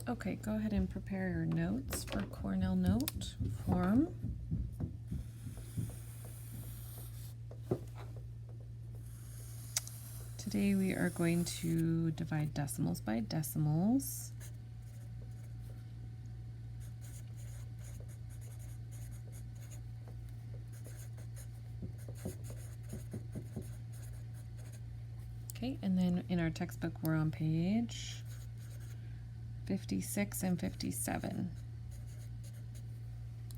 Okay, go ahead and prepare your notes for Cornell Note form. Today we are going to divide decimals by decimals. Okay, and then in our textbook we're on page 56 and 57.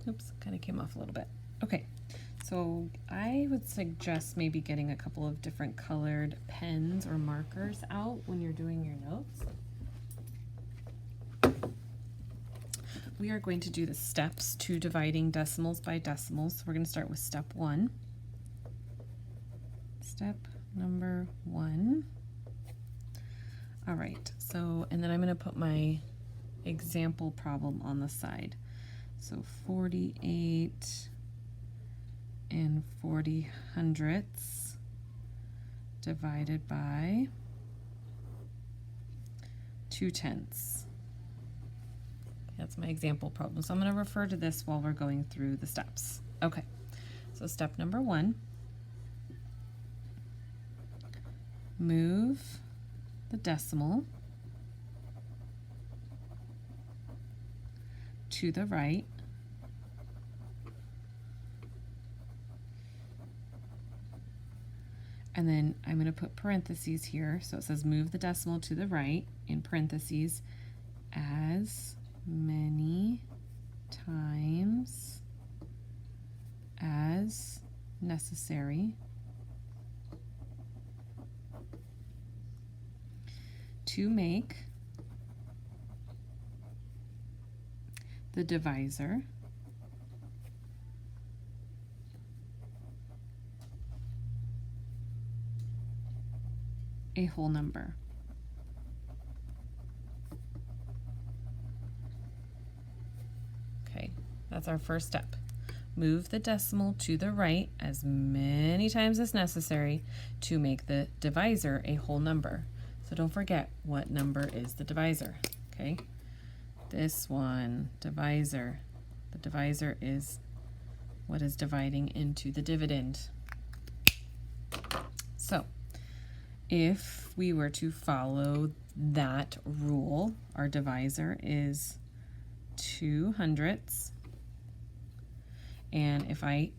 Oops, kind of came off a little bit. Okay, so I would suggest maybe getting a couple of different colored pens or markers out when you're doing your notes. We are going to do the steps to dividing decimals by decimals. So we're going to start with step 1. Step number 1. All right, so, and then I'm going to put my example problem on the side. So 48 and 40 hundredths divided by 2 tenths. That's my example problem. So I'm going to refer to this while we're going through the steps. Okay, so step number 1, move the decimal to the right and then I'm going to put parentheses here. So it says move the decimal to the right in parentheses as many times as necessary to make the divisor a whole number. Okay, that's our first step. Move the decimal to the right as many times as necessary to make the divisor a whole number. So don't forget what number is the divisor, okay? This one, divisor. The divisor is what is dividing into the dividend. So if we were to follow that rule, our divisor is 2 hundredths. And if I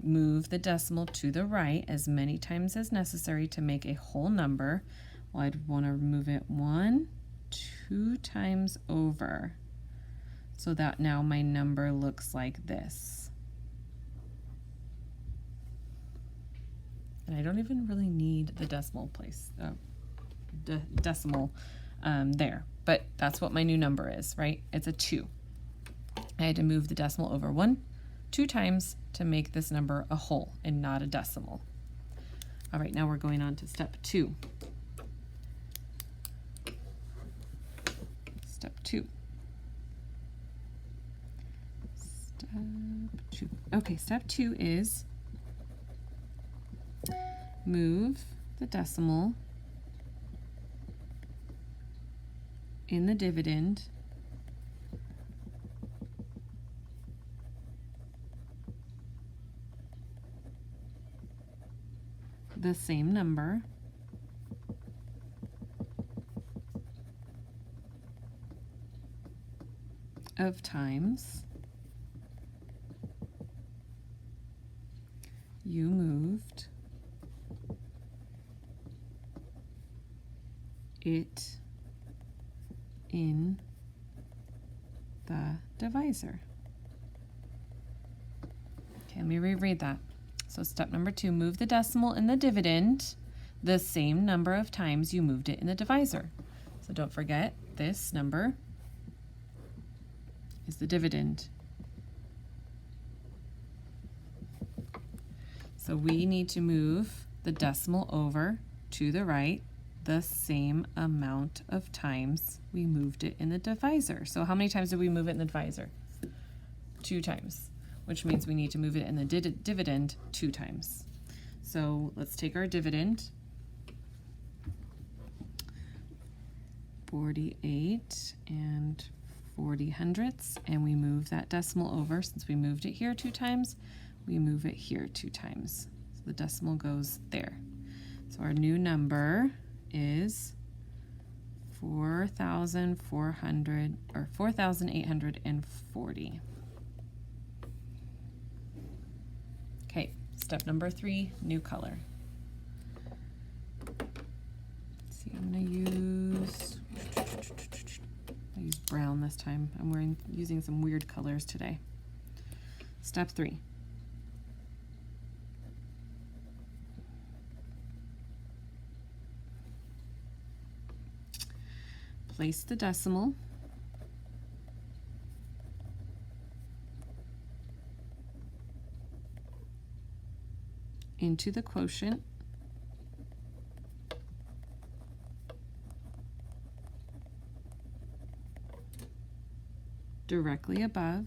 move the decimal to the right as many times as necessary to make a whole number, well, I'd want to move it 2 times over so that now my number looks like this. And I don't even really need the decimal place, decimal there, but that's what my new number is, right? It's a 2. I had to move the decimal over 2 times to make this number a whole and not a decimal. All right, now we're going on to step 2. Step 2. Step 2. Okay, step 2 is move the decimal in the dividend the same number of times you moved it in the divisor. Okay, let me reread that. So step number 2, move the decimal in the dividend the same number of times you moved it in the divisor. So don't forget, this number is the dividend. So we need to move the decimal over to the right the same amount of times we moved it in the divisor. So how many times did we move it in the divisor? 2 times, which means we need to move it in the dividend 2 times. So let's take our dividend, 48 and 40 hundredths, and we move that decimal over. Since we moved it here 2 times, we move it here 2 times. So the decimal goes there. So our new number is 4,400 or 4,840. Okay, step number 3, new color. Let's see, I'm gonna use brown this time. I'm using some weird colors today. Step 3. Place the decimal into the quotient directly above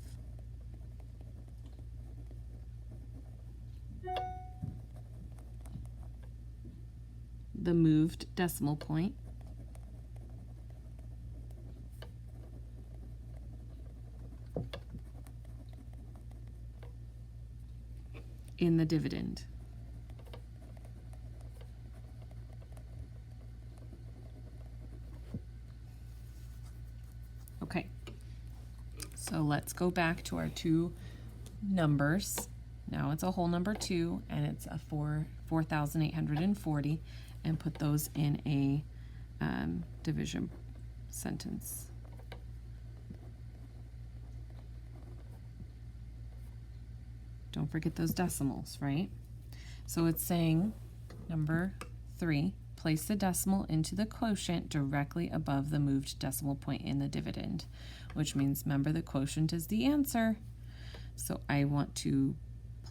the moved decimal point in the dividend. Okay, so let's go back to our 2 numbers. Now it's a whole number 2 and it's a 4,840, and put those in a division sentence. Don't forget those decimals, right? So it's saying, number 3, place the decimal into the quotient directly above the moved decimal point in the dividend, which means, remember, the quotient is the answer. So I want to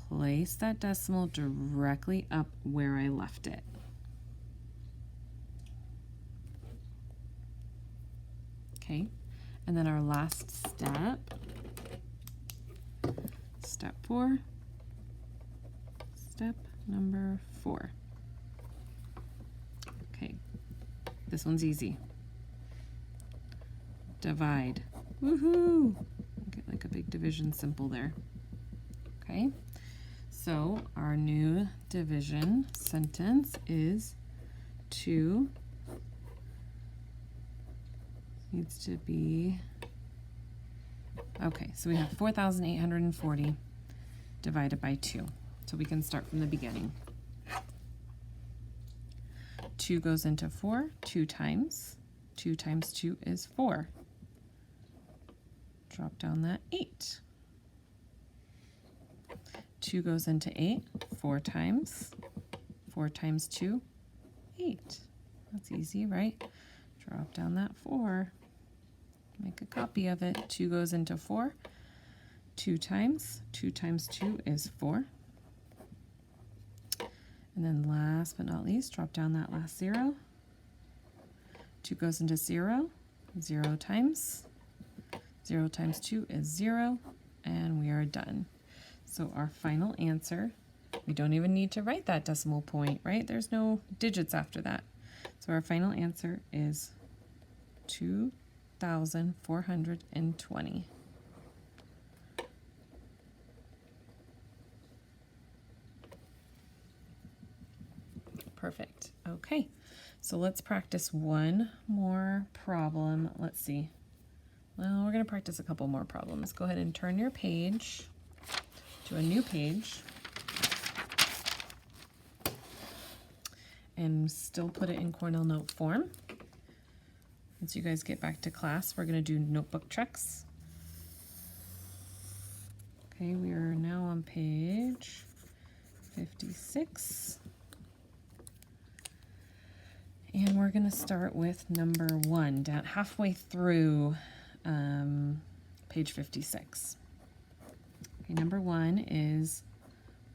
place that decimal directly up where I left it. Okay, and then our last step, step 4. Step number 4. Okay, this one's easy. Divide. Woohoo! Get like a big division symbol there. Okay, so our new division sentence is 2 needs to be, okay, so we have 4,840 divided by 2. So we can start from the beginning. 2 goes into 4 2 times. 2 times 2 is 4. Drop down that 8. 2 goes into 8 4 times. 4 times 2, 8. That's easy, right? Drop down that 4. Make a copy of it. 2 goes into 4 2 times. 2 times 2 is 4. And then last but not least, drop down that last 0. 2 goes into 0. 0 times. 0 times 2 is 0. And we are done. So our final answer, we don't even need to write that decimal point, right? There's no digits after that. So our final answer is 2,420. Perfect. Okay, so let's practice one more problem. Let's see. Well, we're going to practice a couple more problems. Go ahead and turn your page to a new page and still put it in Cornell note form. Once you guys get back to class, we're going to do notebook checks. Okay, we are now on page 56. And we're going to start with number 1, down halfway through page 56. Okay, number 1 is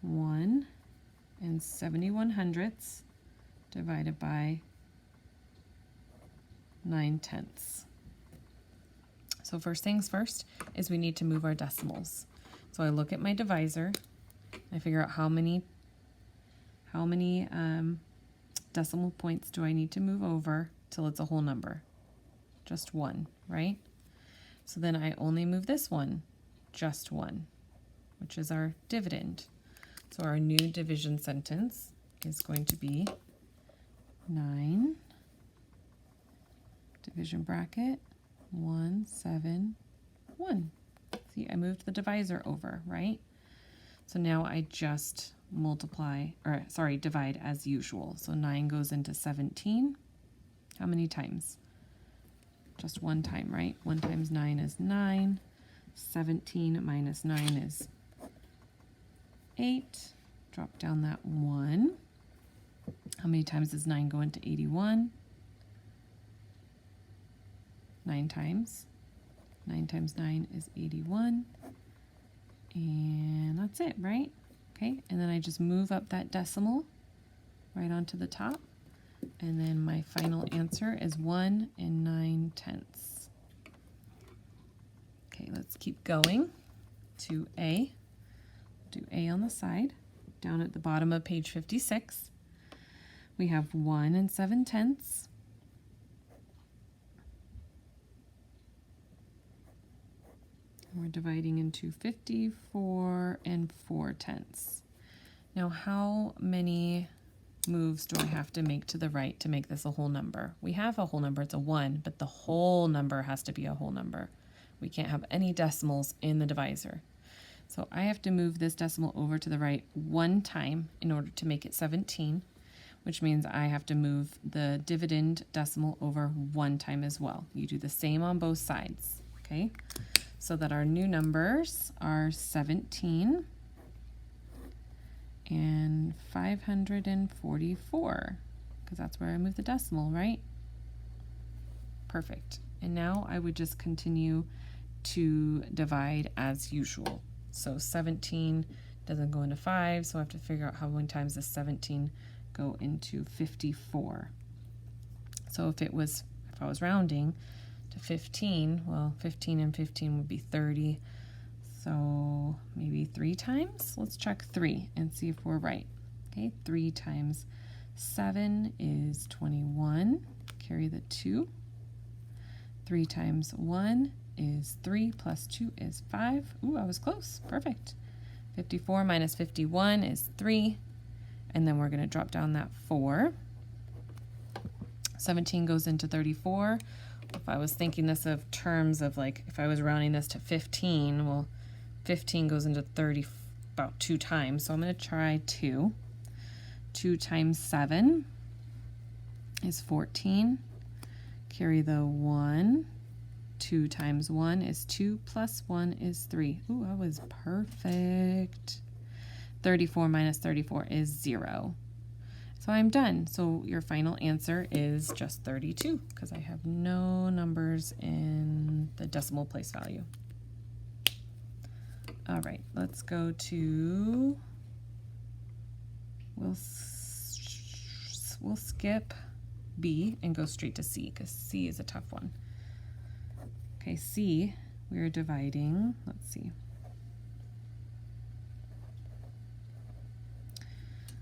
1 71/100 divided by 9/10. So first things first is we need to move our decimals. So I look at my divisor, I figure out how many decimal points do I need to move over till it's a whole number? Just 1, right? So then I only move this one, just 1, which is our dividend. So our new division sentence is going to be 9, division bracket, 1, 7, 1. See, I moved the divisor over, right? So now I just divide as usual. So 9 goes into 17. How many times? Just one time, right? 1 times 9 is 9. 17 minus 9 is 8. Drop down that 1. How many times does 9 go into 81? 9 times. 9 times 9 is 81. And that's it, right? Okay, and then I just move up that decimal right onto the top. And then my final answer is 1 9/10. Okay, let's keep going to A. Do A on the side. Down at the bottom of page 56, we have 1 7/10. We're dividing into 54 4/10. Now, how many moves do I have to make to the right to make this a whole number? We have a whole number, it's a 1, but the whole number has to be a whole number. We can't have any decimals in the divisor. So I have to move this decimal over to the right 1 time in order to make it 17, which means I have to move the dividend decimal over 1 time as well. You do the same on both sides, okay? So that our new numbers are 17 and 544, because that's where I moved the decimal, right? Perfect. And now I would just continue to divide as usual. So 17 doesn't go into 5, so I have to figure out how many times does 17 go into 54. So if I was rounding to 15, well, 15 and 15 would be 30. So maybe 3 times? Let's check 3 and see if we're right. Okay, 3 times 7 is 21. Carry the 2. 3 times 1 is 3 plus 2 is 5. Ooh, I was close. Perfect. 54 minus 51 is 3. And then we're going to drop down that 4. 17 goes into 34. If I was thinking this of terms of like, if I was rounding this to 15, well, 15 goes into 30 about 2 times. So I'm going to try 2. 2 times 7 is 14. Carry the 1. 2 times 1 is 2 plus 1 is 3. Ooh, I was perfect. 34 minus 34 is 0. So I'm done. So your final answer is just 32 because I have no numbers in the decimal place value. All right, let's go to, we'll skip B and go straight to C because C is a tough one. Okay, C, we're dividing, let's see.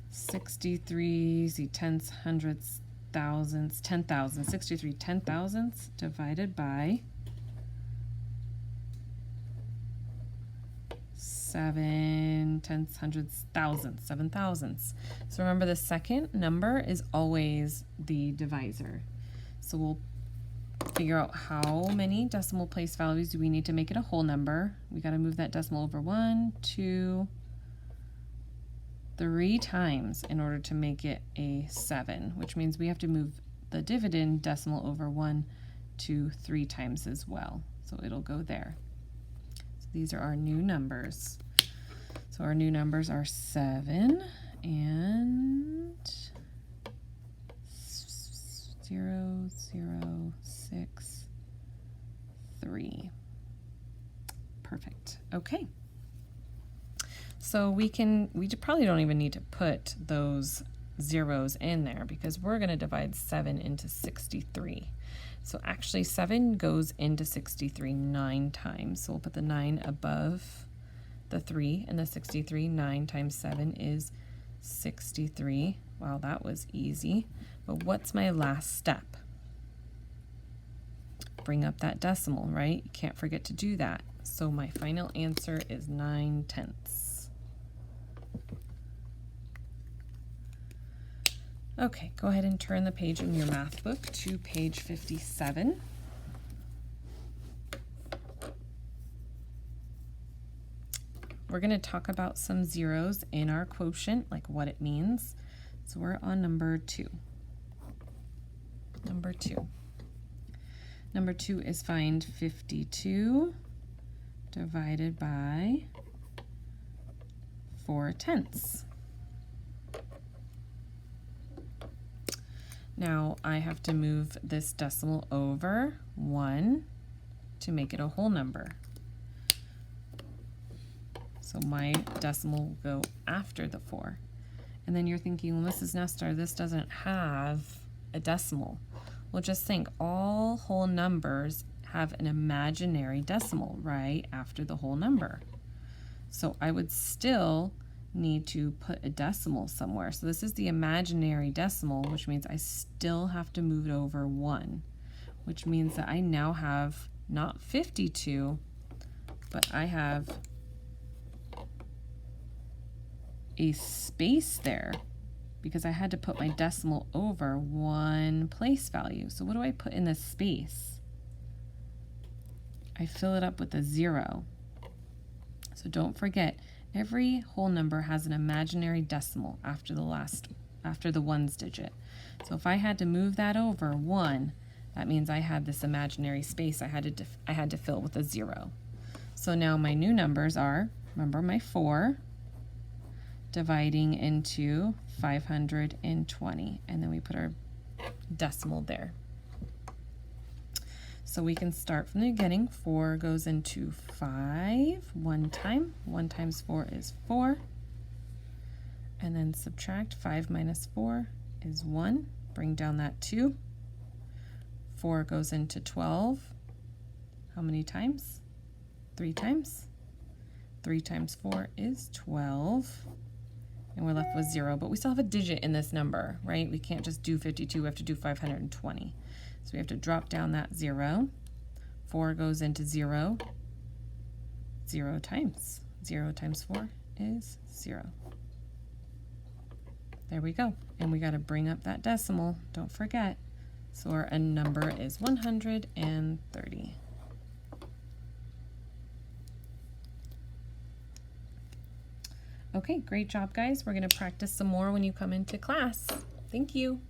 63, see, tenths, hundreds, thousands, 10,000, 63 10,000ths divided by 7 tenths, hundreds, thousandths, 7 thousandths. So remember the second number is always the divisor. So we'll figure out how many decimal place values do we need to make it a whole number. We got to move that decimal over 1, 2, 3 times in order to make it a 7, which means we have to move the dividend decimal over 1, 2, 3 times as well. So it'll go there. So these are our new numbers. So our new numbers are 7 and 0, 0, 6, 3. Perfect. Okay. So we probably don't even need to put those zeros in there because we're going to divide 7 into 63. So actually 7 goes into 63 9 times. So we'll put the 9 above the 3 and the 63. 9 times 7 is 63. Wow, that was easy. But what's my last step? bring up that decimal, right? You can't forget to do that. So my final answer is 9/10. Okay, go ahead and turn the page in your math book to page 57. We're going to talk about some zeros in our quotient, like what it means. So we're on number 2. Number 2. Number 2 is find 52 divided by 4/10. Now I have to move this decimal over 1 to make it a whole number. So my decimal will go after the 4. And then you're thinking, well, Mrs. Nestor, this doesn't have a decimal. Well, just think, all whole numbers have an imaginary decimal right after the whole number. So I would still need to put a decimal somewhere. So this is the imaginary decimal, which means I still have to move it over 1, which means that I now have not 52, but I have a space there because I had to put my decimal over 1 place value. So what do I put in this space? I fill it up with a 0. So don't forget, every whole number has an imaginary decimal after the ones digit. So if I had to move that over 1, that means I had this imaginary space I had to fill with a 0. So now my new numbers are, remember, my 4 dividing into 520, and then we put our decimal there. So we can start from the beginning. 4 goes into 5 one time. 1 times 4 is 4. And then subtract 5 minus 4 is 1. Bring down that 2. 4 goes into 12. How many times? 3 times. 3 times 4 is 12. And we're left with 0, but we still have a digit in this number, right? We can't just do 52, we have to do 520. So we have to drop down that 0. 4 goes into 0. 0 times. 0 times 4 is 0. There we go. And we got to bring up that decimal. Don't forget. So our end number is 130. Okay, great job, guys. We're going to practice some more when you come into class. Thank you.